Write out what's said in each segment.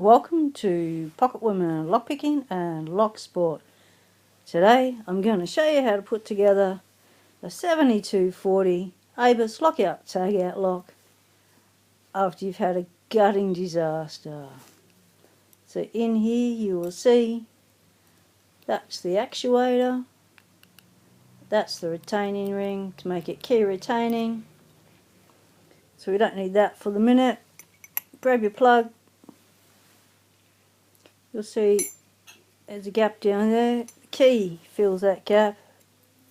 Welcome to Pocket Women Lockpicking and Locksport. Today I'm going to show you how to put together a 7240 ABUS lockout tagout lock after you've had a gutting disaster. So in here you will see that's the actuator, that's the retaining ring to make it key retaining. So we don't need that for the minute. Grab your plug. You'll see there's a gap down there. The key fills that gap,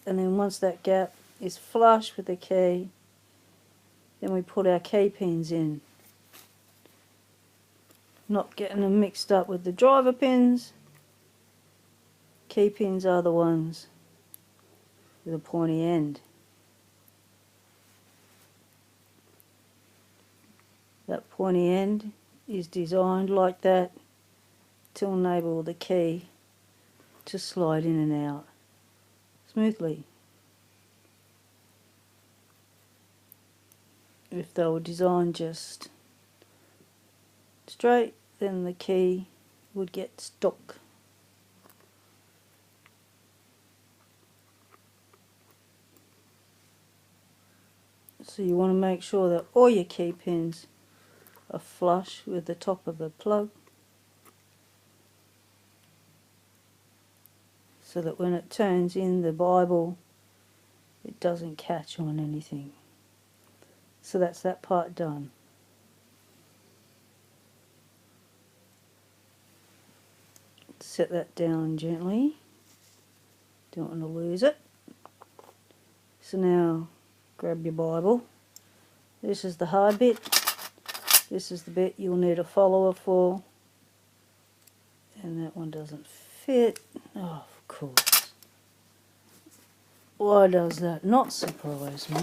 and then once that gap is flush with the key, then we put our key pins in. Not getting them mixed up with the driver pins. Key pins are the ones with a pointy end. That pointy end is designed like that to enable the key to slide in and out smoothly. If they were designed just straight, then the key would get stuck. So you want to make sure that all your key pins are flush with the top of the plug, so that when it turns in the Bible it doesn't catch on anything. So that's that part done. Set that down gently, don't want to lose it. So now grab your Bible. This is the hard bit. This is the bit you'll need a follower for, and that one doesn't fit. Oh, of course. Why does that not surprise me?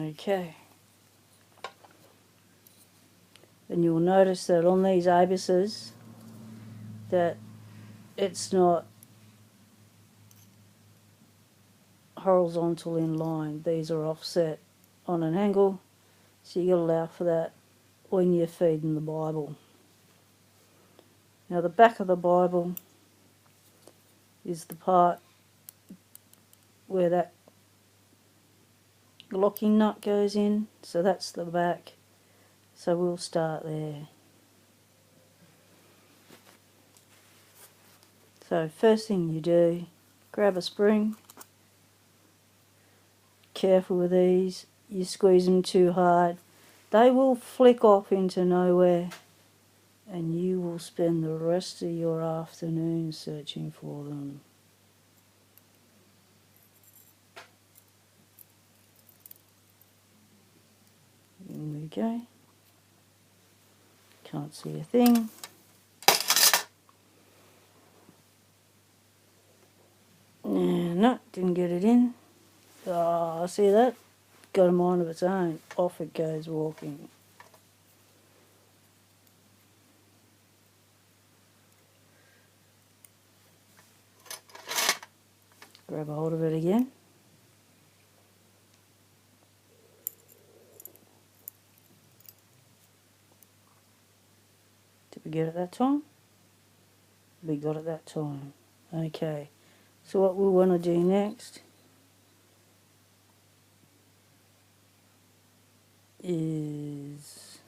Okay. And you'll notice that on these ABUSes that it's not horizontal in line. These are offset on an angle, so you got to allow for that when you're feeding the Bible. Now the back of the Bible is the part where that locking nut goes in, so that's the back. So we'll start there. So first thing you do, grab a spring. Careful with these, you squeeze them too hard, they will flick off into nowhere, and you will spend the rest of your afternoon searching for them. In we go. Can't see a thing. No, didn't get it in. Oh, see that? Got a mind of its own. Off it goes walking. Grab a hold of it again. Did we get it that time? We got it that time. Okay. So what we want to do next is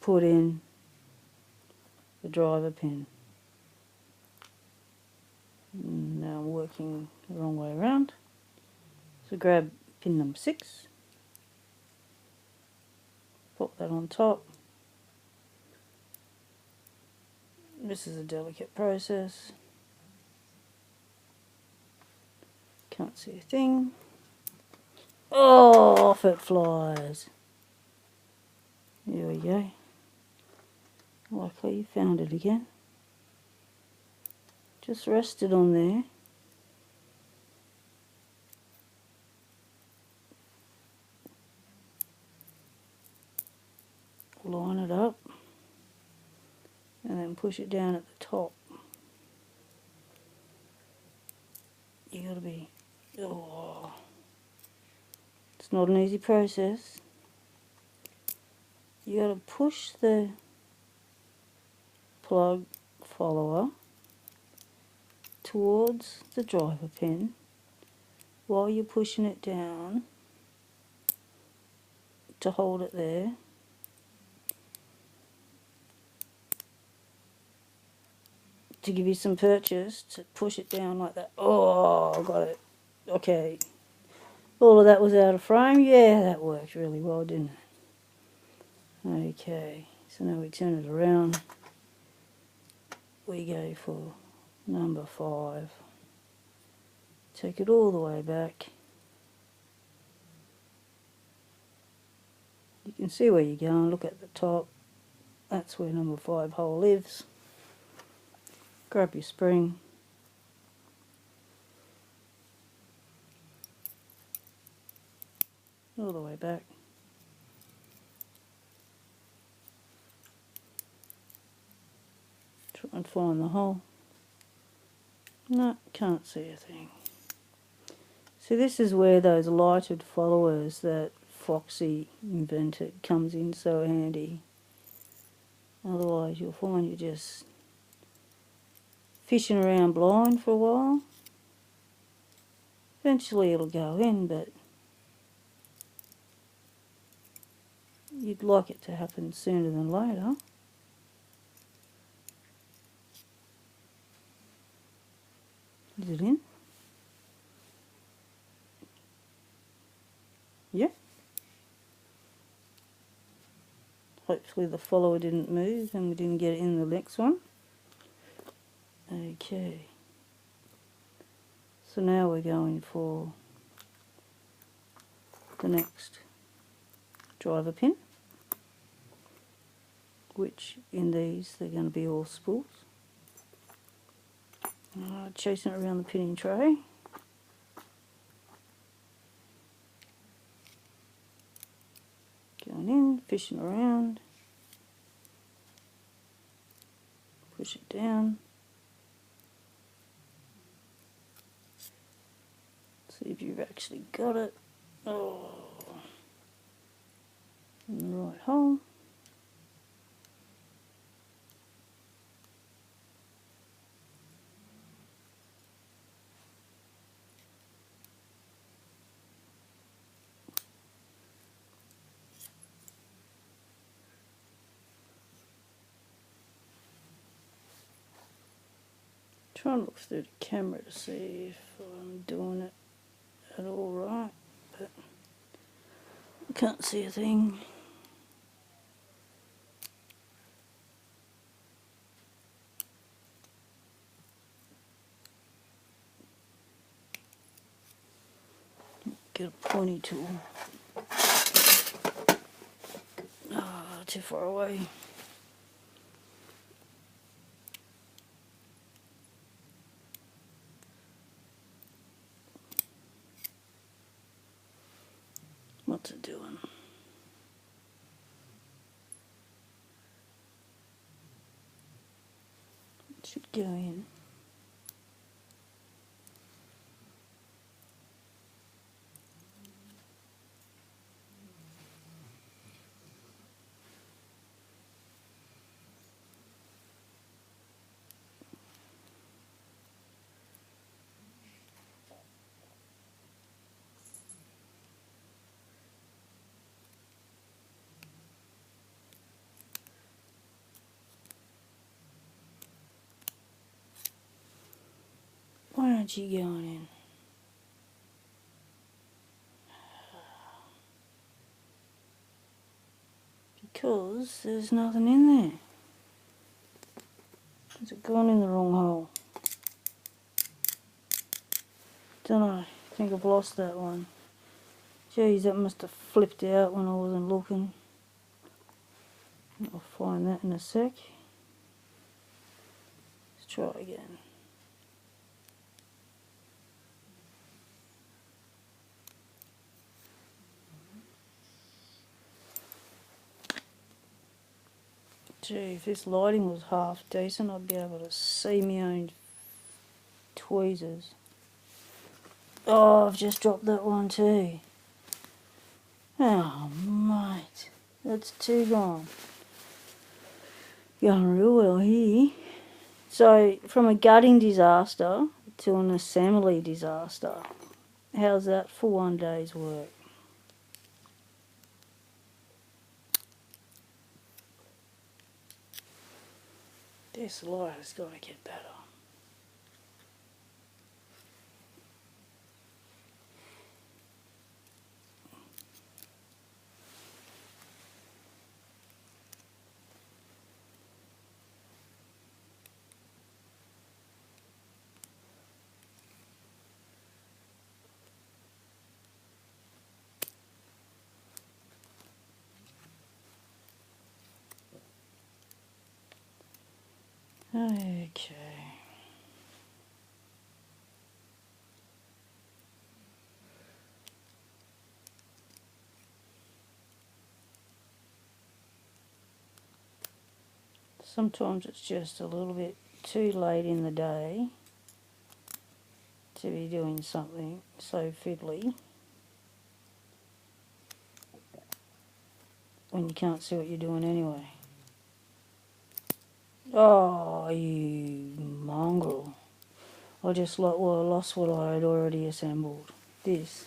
put in the driver pin. Now I'm working the wrong way around. So grab pin number 6, pop that on top. This is a delicate process. Can't see a thing. Oh, off it flies. There we go. Luckily you found it again. Just rest it on there. Line it up. And then push it down at the top. You gotta be, oh, it's not an easy process. You gotta push the plug follower towards the driver pin while you're pushing it down to hold it there. To give you some purchase, to push it down like that. Oh, got it. Okay. All of that was out of frame. Yeah, that worked really well, didn't it? Okay, so now we turn it around. We go for number 5. Take it all the way back. You can see where you're going. Look at the top. That's where number 5 hole lives. Grab your spring. All the way back. Try and find the hole. No, can't see a thing. So this is where those lighted followers that Foxy invented comes in so handy. Otherwise you'll find you're just fishing around blind for a while. Eventually it'll go in, but you'd like it to happen sooner than later. Is it in? Yeah. Hopefully the follower didn't move and we didn't get it in the next one. Okay. So now we're going for the next driver pin, which in these they're going to be all spools. Chasing it around the pinning tray. Going in, fishing around. Push it down. See if you've actually got it. Oh, in the right hole. Try and look through the camera to see if I'm doing it at all right, but I can't see a thing. Get a pointy tool. Ah, too far away. What's it doing? It should go in. Why aren't you going in? Because there's nothing in there. Has it gone in the wrong hole? Don't know. I think I've lost that one. Geez, that must have flipped out when I wasn't looking. I'll find that in a sec. Let's try again. Gee, if this lighting was half decent, I'd be able to see my own tweezers. Oh, I've just dropped that one too. Oh, mate. That's two gone. Going real well here. So, from a gutting disaster to an assembly disaster. How's that for one day's work? This light has got to get better. Okay. Sometimes it's just a little bit too late in the day to be doing something so fiddly when you can't see what you're doing anyway. Oh, you mongrel. I lost what I had already assembled. This.